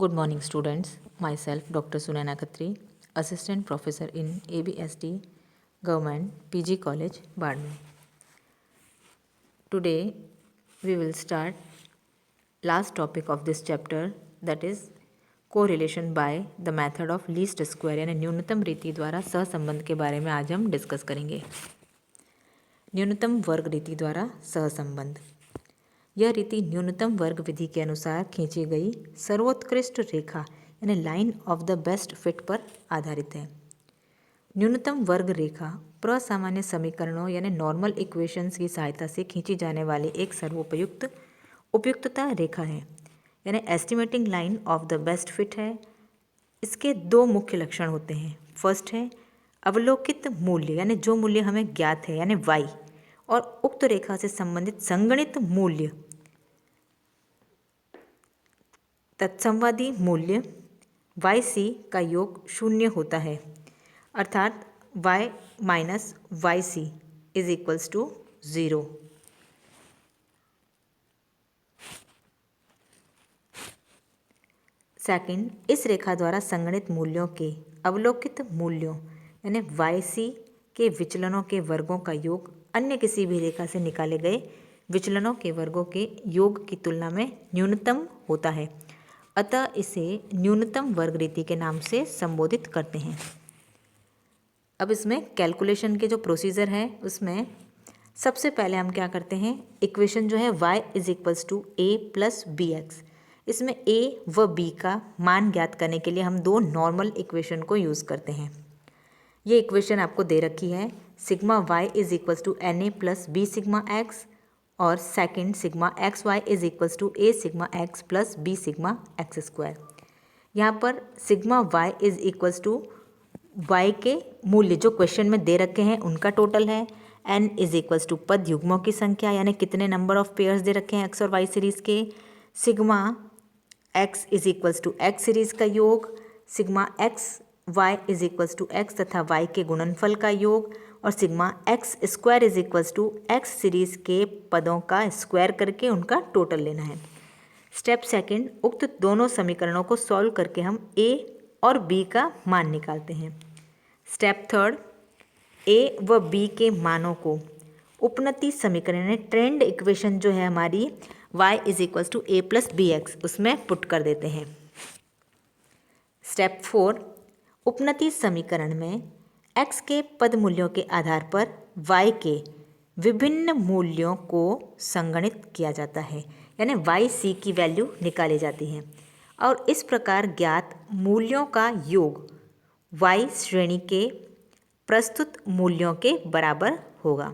Good morning, students. Myself, Dr. Sunana Khatri, Assistant Professor in ABSD Government PG College, Badme. Today, we will start last topic of this chapter, that is correlation by the method of least square यानी न्यूनतम रीति द्वारा सहसंबंध के बारे में आज हम डिस्कस करेंगे। न्यूनतम वर्ग रीति द्वारा सहसंबंध। यह रीति न्यूनतम वर्ग विधि के अनुसार खींची गई सर्वोत्कृष्ट रेखा यानी line of the best fit पर आधारित है। न्यूनतम वर्ग रेखा प्रसामान्य समीकरणों यानी नॉर्मल इक्वेशंस की सहायता से खींची जाने वाली एक सर्वोपयुक्त उपयुक्तता रेखा है यानी estimating line of the best fit है। इसके दो मुख्य लक्षण होते हैं। फर्स्ट है अवलोकित मूल्य यानी जो मूल्य हमें ज्ञात है यानी y, और उक्त रेखा से संबंधित संगणित मूल्य तत्संवादी मूल्य yc का योग शून्य होता है, अर्थात y minus yc is equals to 0। Second, इस रेखा द्वारा संगणित मूल्यों के अवलोकित मूल्यों यानी yc के विचलनों के वर्गों का योग अन्य किसी भी रेखा से निकाले गए विचलनों के वर्गों के योग की तुलना में न्यूनतम होता है, अतः इसे न्यूनतम वर्ग रीति के नाम से संबोधित करते हैं। अब इसमें कैलकुलेशन के जो प्रोसीजर है उसमें सबसे पहले हम क्या करते हैं, इक्वेशन जो है y is equals to A plus B X, इसमें a व b का मान ज्ञात करने के लिए हम दो नॉर्मल इक्वेशन को यूज़ करते हैं। ये इक्वेशन आपको दे रखी है, sigma y is equals to N A plus B sigma x, और second sigma x Y is equals to A sigma x plus B sigma x square. यहाँ पर sigma y is equals to y के मूल्य जो question में दे रखे हैं उनका टोटल है, n इज इक्वल्स टू पद युग्मों की संख्या यानी कितने नंबर ऑफ पेयर्स दे रखे हैं x और y सीरीज़ के, sigma x is equals to x series का योग, sigma x y is equals to x तथा y के गुणनफल का योग, और sigma x square is equals to x series के पदों का स्क्वायर करके उनका टोटल लेना है। स्टेप सेकंड, उक्त दोनों समीकरणों को सॉल्व करके हम a और b का मान निकालते हैं। स्टेप थर्ड, a व b के मानों को उपनति समीकरण में ट्रेंड इक्वेशन जो है हमारी y is equals to A plus B X उसमें पुट कर देते हैं। स्टेप फोर, उपनति समीकरण में x के पद मूल्यों के आधार पर y के विभिन्न मूल्यों को संगणित किया जाता है यानी yc की वैल्यू निकाली जाती है, और इस प्रकार ज्ञात मूल्यों का योग y श्रेणी के प्रस्तुत मूल्यों के बराबर होगा।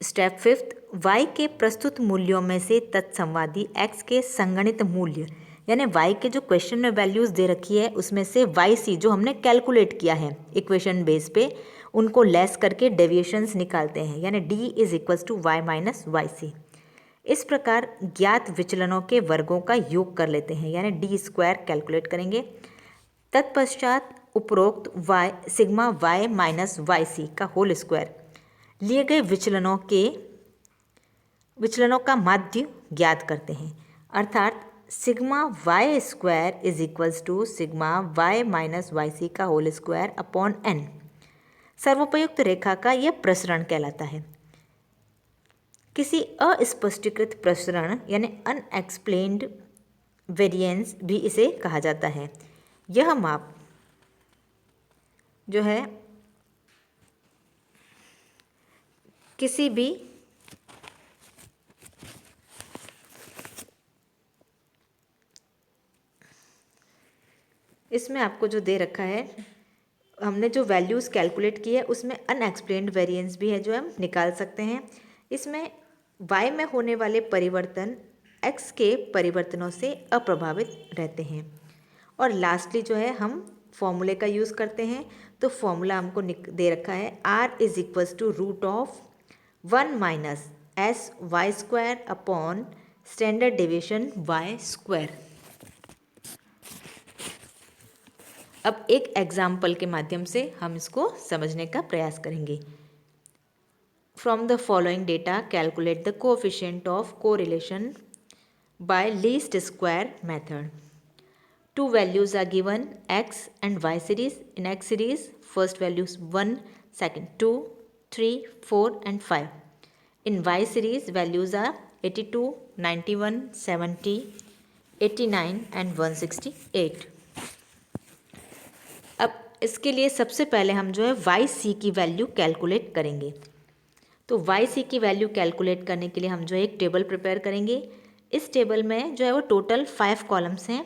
स्टेप फिफ्थ, y के प्रस्तुत मूल्यों में से तत्संवादी x के संगणित मूल्य यानी y के जो क्वेश्चन में वैल्यूज़ दे रखी है उसमें से yc जो हमने कैलकुलेट किया है इक्वेशन बेस पे उनको लेस करके डेविएशंस निकालते हैं यानी d is equals to y minus yc। इस प्रकार ज्ञात विचलनों के वर्गों का योग कर लेते हैं यानी d स्क्वायर कैलकुलेट करेंगे। तत्पश्चात उपरोक्त y sigma y minus yc का होल स्क्वायर लिए गए विचलनों का माध्य ज्ञात करते हैं, अर्थात sigma y square is equals to sigma y minus yc का होल स्क्वायर अपॉन n सर्वोपयुक्त रेखा का यह प्रसरण कहलाता है। किसी अस्पष्टीकृत प्रसरण यानी अनएक्सप्लेन्ड वेरिएंस भी इसे कहा जाता है। यह माप जो है किसी भी इसमें आपको जो दे रखा है हमने जो वैल्यूज़ कैलकुलेट की है उसमें अनएक्सप्लेन्ड वेरिएंस भी है जो हम निकाल सकते हैं। इसमें y में होने वाले परिवर्तन x के परिवर्तनों से अप्रभावित रहते हैं। और लास्टली जो है हम फॉर्मूले का यूज़ करते हैं, तो फॉर्मूला हमको दे रखा है r is equals to root of 1 minus S Y square upon standard deviation y square. अब एक एग्जाम्पल के माध्यम से हम इसको समझने का प्रयास करेंगे। From the following data, calculate the coefficient of correlation by least square method. Two values are given, x and y series. In x series, first values 1, second 2, 3, 4 and 5. In y series, values are 82, 91, 70, 89 and 168. अब इसके लिए सबसे पहले हम जो है Y सी की value calculate करेंगे। तो वाई सी की वैल्यू कैलकुलेट करने के लिए हम जो है एक टेबल प्रिपेयर करेंगे। इस टेबल में जो है वो टोटल 5 कॉलम्स हैं।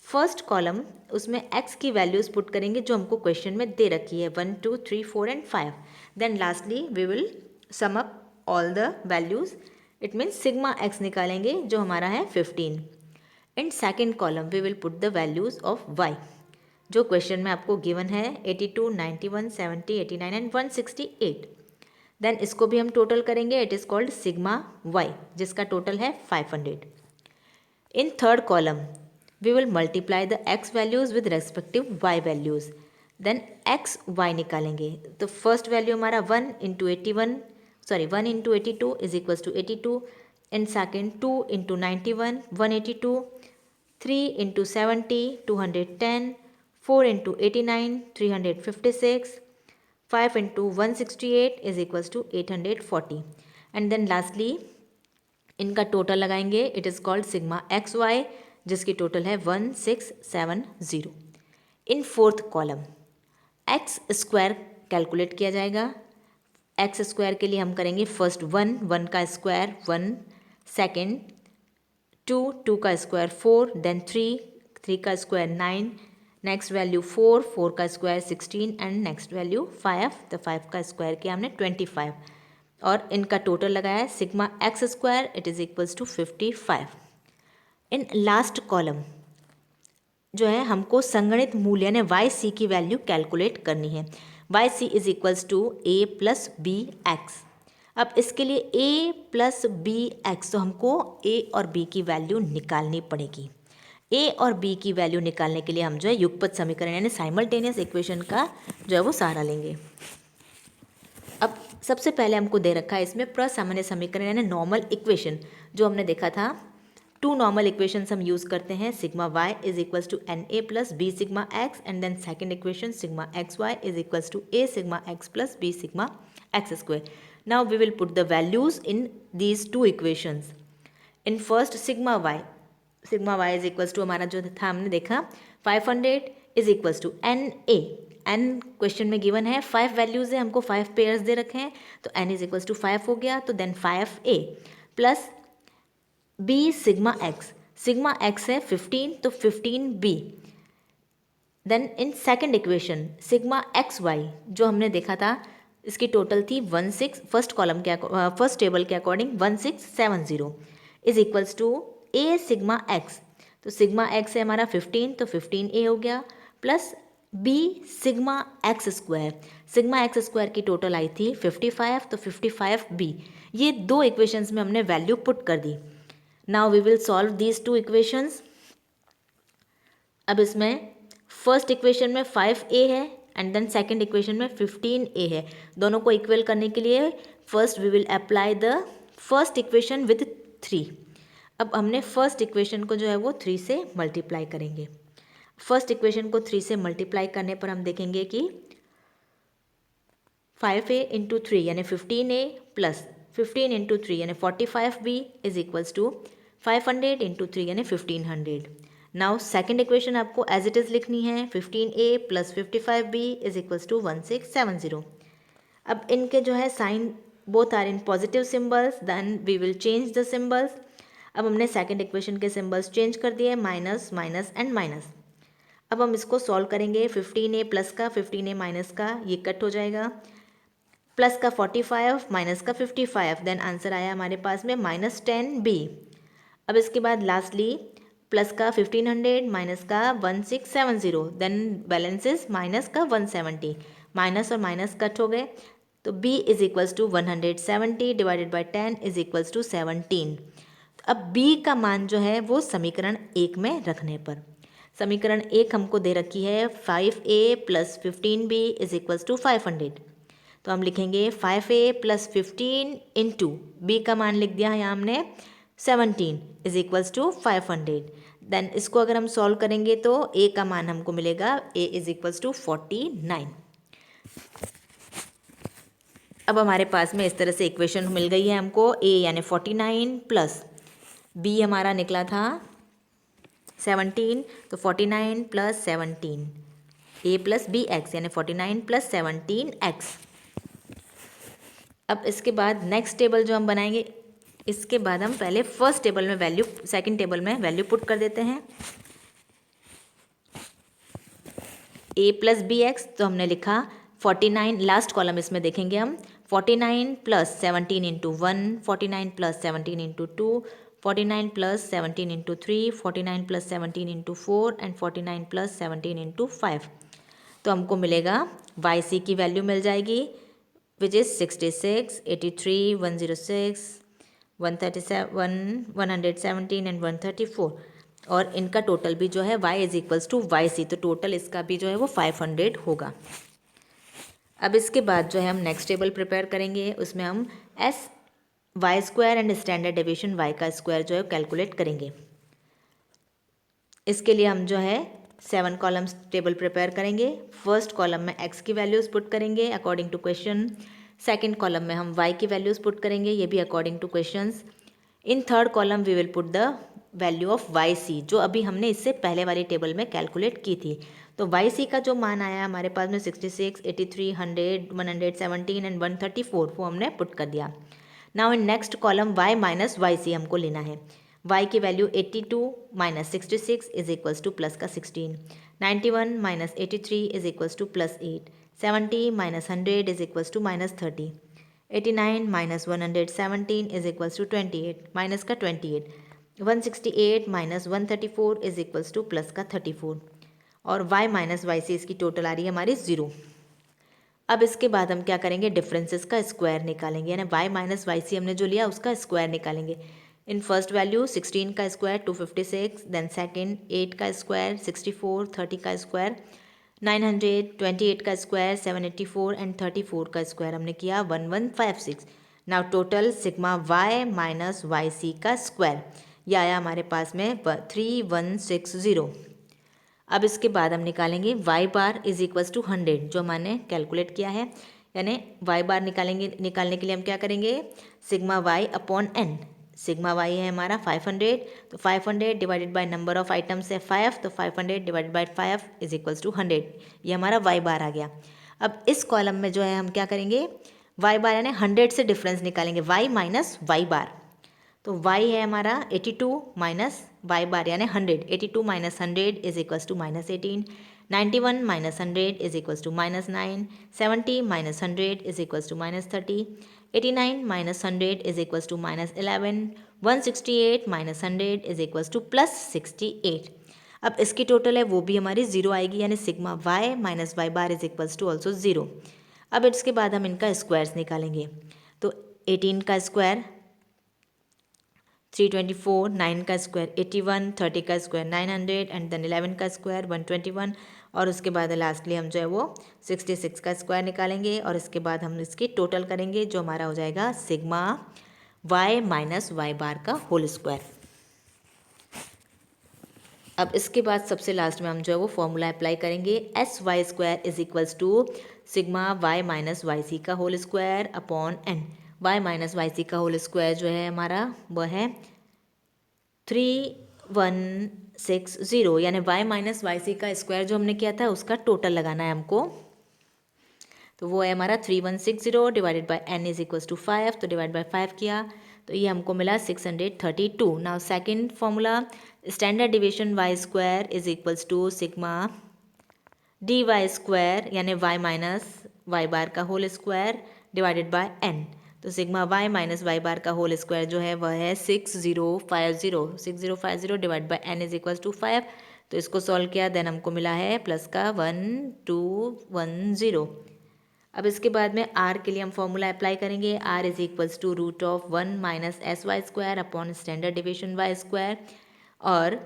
फर्स्ट कॉलम उसमें x की वैल्यूज़ पुट करेंगे जो हमको क्वेश्चन में दे रखी है 1, 2, 3, 4 and 5। Then lastly we will sum up all the values. It means sigma x निकालेंगे जो हमारा है 15। In second column we will put the values of y जो क्वेश्चन में आपको गिवन है 82, 91, 70, 89 एंड 168। देन इसको भी हम टोटल करेंगे। It is called sigma y जिसका टोटल है 500। इन third column we will multiply the x values with respective y values. Then x y निकालेंगे। तो फर्स्ट वैल्यू हमारा 1 into 82 is equals to 82 and second 2 into 91 182, 3 into 70 210, 4 into 89 356, 5 into 168 is equals to 840 and then lastly इनका total लगाएंगे। It is called sigma x Y जिसकी total है 1670। In fourth column X square calculate किया जाएगा। X square के लिए हम करेंगे फर्स्ट 1 का स्क्वायर 1, सेकेंड 2 का स्क्वायर 4, देन 3 का स्क्वायर 9, नेक्स्ट वैल्यू 4 का स्क्वायर 16 एंड नेक्स्ट वैल्यू 5। तो 5 का स्क्वायर किया हमने 25 और इनका टोटल लगाया sigma x square it is equals to 55। In last column जो है हमको संगणित मूल्य यानी वाई सी की वैल्यू कैलकुलेट करनी है। Y C is equals to A plus B X. अब इसके लिए ए प्लस बी एक्स तो हमको ए और बी की वैल्यू निकालनी पड़ेगी। ए और बी की वैल्यू निकालने के लिए हम जो है युगपत समीकरण यानी साइमल्टेनियस इक्वेशन का जो है वो सहारा लेंगे। अब सबसे पहले हमको दे रखा है इसमें प्रसामान्य समीकरण यानी नॉर्मल इक्वेशन जो हमने देखा था। टू नॉर्मल इक्वेशंस हम यूज़ करते हैं। Sigma Y is equals to N A plus B sigma X and then second equation sigma x Y is equals to A sigma x plus B sigma x square. Now we will put the values in these two equations. In first sigma Y is equals to हमारा जो था हमने देखा 500 is equals to N A. In question में given है 5 values है, हमको 5 pairs दे रखे हैं तो एन इज इक्वल्स टू 5 हो गया। तो then 5a plus B sigma X है 15 तो 15b। Then in second equation sigma x Y जो हमने देखा था इसकी टोटल थी 16 फर्स्ट टेबल के according 1670 is equals to A sigma X. तो सिग्मा एक्स है हमारा 15 तो 15a हो गया plus B sigma x square की टोटल आई थी 55 तो 55b। ये दो इक्वेशंस में हमने वैल्यू पुट कर दी। Now we will solve these two equations. अब इसमें फर्स्ट इक्वेशन में 5a है एंड देन सेकेंड इक्वेशन में 15a है। दोनों को इक्वल करने के लिए first we will apply the first equation with 3। अब हमने फर्स्ट इक्वेशन को जो है वो 3 से मल्टीप्लाई करेंगे। फर्स्ट इक्वेशन को 3 से मल्टीप्लाई करने पर हम देखेंगे कि 5a इंटू 3 यानी 15a प्लस 15 इंटू 3 यानी 45b is equals to 500 into 3 यानी 1500। नाउ सेकेंड इक्वेशन आपको एज इट इज़ लिखनी है 15a plus 55b is equals to 1670। अब इनके जो है sign both are in positive symbols then we will change the symbols. अब हमने सेकेंड इक्वेशन के सिम्बल्स चेंज कर दिए माइनस माइनस एंड माइनस। अब हम इसको सॉल्व करेंगे 15a प्लस का 15a माइनस का ये कट हो जाएगा प्लस का 45 माइनस का 55 देन आंसर आया हमारे पास में -10b। अब इसके बाद लास्टली प्लस का 1500 माइनस का 1670 देन बैलेंस इज माइनस का 170। माइनस और माइनस कट हो गए तो b is equals to 170 divided by 10 is equals to 17। अब b का मान जो है वो समीकरण 1 में रखने पर समीकरण 1 हमको दे रखी है 5a plus 15b is equals to 500। तो हम लिखेंगे 5a प्लस 15 इंटू बी का मान लिख दिया है यहाँ हमने 17 इज इक्वल्स टू 500। देन इसको अगर हम सॉल्व करेंगे तो a का मान हमको मिलेगा a इज इक्वल्स टू 49। अब हमारे पास में इस तरह से इक्वेशन मिल गई है हमको, a यानी 49 प्लस b हमारा निकला था 17, तो 49 plus 17 a plus B X यानी 49 प्लस 17x। अब इसके बाद नेक्स्ट टेबल जो हम बनाएंगे, इसके बाद हम पहले फर्स्ट टेबल में वैल्यू, सेकंड टेबल में वैल्यू पुट कर देते हैं। a प्लस बी एक्स, तो हमने लिखा 49, लास्ट कॉलम इसमें देखेंगे हम, 49 plus 17 into 1, 49 plus 17 into 2, 49 plus 17 into 3, 49 plus 17 into 4 and 49 plus 17 into 5। तो हमको मिलेगा वाई सी की वैल्यू मिल जाएगी विच इज़ 66, 83, 106, 137, 117 एंड 134। और इनका टोटल भी जो है y is equals to Y C, तो टोटल इसका भी जो है वो 500 होगा। अब इसके बाद जो है हम नेक्स्ट टेबल प्रिपेयर करेंगे, उसमें हम S Y square and standard deviation y का स्क्वायर जो है कैलकुलेट करेंगे। इसके लिए हम जो है 7 कॉलम्स टेबल प्रिपेयर करेंगे। फर्स्ट कॉलम में x की वैल्यूज़ पुट करेंगे according to question, second column में हम y की वैल्यूज़ पुट करेंगे, ये भी according to questions. In third column we will put the value of Y C, जो अभी हमने इससे पहले वाली टेबल में कैलकुलेट की थी। तो वाई सी का जो मान आया हमारे पास में 66, 83, 100, 117 एंड 134, वो हमने पुट कर दिया। Now in next column y minus Y C हमको लेना है। y की value 82 minus 66 is equals to plus का 16, 91 minus 83 is equals to plus 8, 70 minus 100 is equals to minus 30, 89 minus 117 is equals to 28 minus का 28, 168 minus 134 is equals to plus का 34, और y minus Y C इसकी total आ रही है हमारी 0। अब इसके बाद हम क्या करेंगे, डिफरेंसेस का स्क्वायर निकालेंगे, यानी y माइनस वाई सी हमने जो लिया उसका स्क्वायर निकालेंगे। इन फर्स्ट वैल्यू 16 का स्क्वायर 256, देन सेकंड 8 का स्क्वायर 64, 30 का स्क्वायर 900, 28 का स्क्वायर 784 एंड 34 का स्क्वायर हमने किया 1156। Now total sigma y minus Y C का स्क्वायर, यह आया हमारे पास में 3160। अब इसके बाद हम निकालेंगे y bar is equals to 100, जो मैंने कैलकुलेट किया है, यानी y बार निकालने के लिए हम क्या करेंगे, sigma y upon n। Sigma y है हमारा 500, तो 500 divided by number of items है 5, तो 500 divided by 5 is equals to 100, ये हमारा y बार आ गया। अब इस कॉलम में जो है हम क्या करेंगे, y बार यानी 100 से डिफरेंस निकालेंगे, y माइनस वाई बार। तो y है हमारा 82 माइनस वाई बार यानी 100, 82 minus 100 is equals to minus 18, 91 minus 100 is equals to minus 9, 70 minus 100 is equals to minus 30, 89 minus 100 is equals to minus 11, 168 minus 100 is equals to plus 68। अब इसकी total है वो भी हमारी 0 आएगी, यानी sigma y minus Y bar is equals to also 0। अब इसके बाद हम इनका स्क्वायर्स निकालेंगे, तो 18 का स्क्वायर 324, 9 का स्क्वायर 81, 30 का स्क्वायर 900 एंड देन 11 का स्क्वायर 121, और उसके बाद लास्टली हम जो है वो 66 का स्क्वायर निकालेंगे, और इसके बाद हम इसकी टोटल करेंगे, जो हमारा हो जाएगा sigma y minus Y bar का होल स्क्वायर। अब इसके बाद सबसे लास्ट में हम जो है वो फॉर्मूला अप्लाई करेंगे, s Y square is equals to sigma Y minus Y C का whole square upon n. Y minus Y C का होल स्क्वायर जो है हमारा वह है 3160, यानी वाई माइनस वाई सी का स्क्वायर जो हमने किया था उसका टोटल लगाना है हमको, तो वो है हमारा 3160 divided by N is equals to 5, तो डिवाइड बाय 5 किया तो ये हमको मिला 632। Now second formula, standard deviation Y square is equals to sigma D Y square यानी वाई माइनस वाई बार का whole square divided by N. तो sigma Y minus Y bar का होल स्क्वायर जो है वह है 6050 divide by N is equals to 5। तो इसको सॉल्व किया देन हमको मिला है प्लस का 1210। अब इसके बाद में r के लिए हम फॉर्मूला अप्लाई करेंगे, r is equals to root of 1 minus S Y square upon standard deviation Y square, और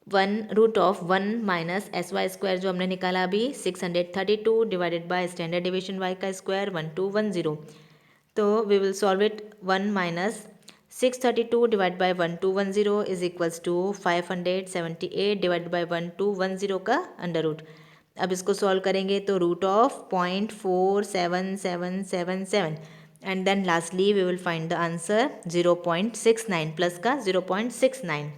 1 root of 1 minus S Y square जो हमने निकाला अभी 632 divided by standard deviation y का स्क्वायर 1210। तो we will solve it, 1 minus 632 divide by 1210 is equals to 578 divide by 1210 का under root. अब इसको सॉल्व करेंगे तो root of 0.47777 and then lastly we will find the answer 0.69 plus का 0.69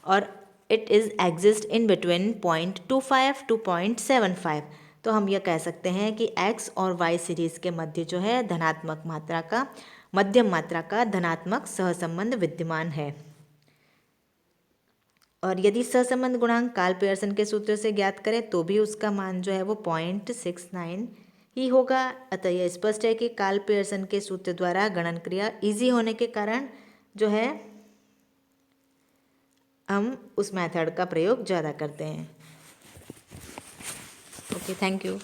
और it is exist in between 0.25 to 0.75। तो हम यह कह सकते हैं कि x और y सीरीज़ के मध्य जो है धनात्मक मात्रा का मध्यम मात्रा का धनात्मक सहसंबंध विद्यमान है। और यदि सहसंबंध गुणांक कार्ल पियर्सन के सूत्र से ज्ञात करें तो भी उसका मान जो है वो 0.69 ही होगा। अतः यह स्पष्ट है कि कार्ल पियर्सन के सूत्र द्वारा गणन क्रिया इजी होने के कारण जो है हम उस मेथड का प्रयोग ज़्यादा करते हैं। Okay, thank you.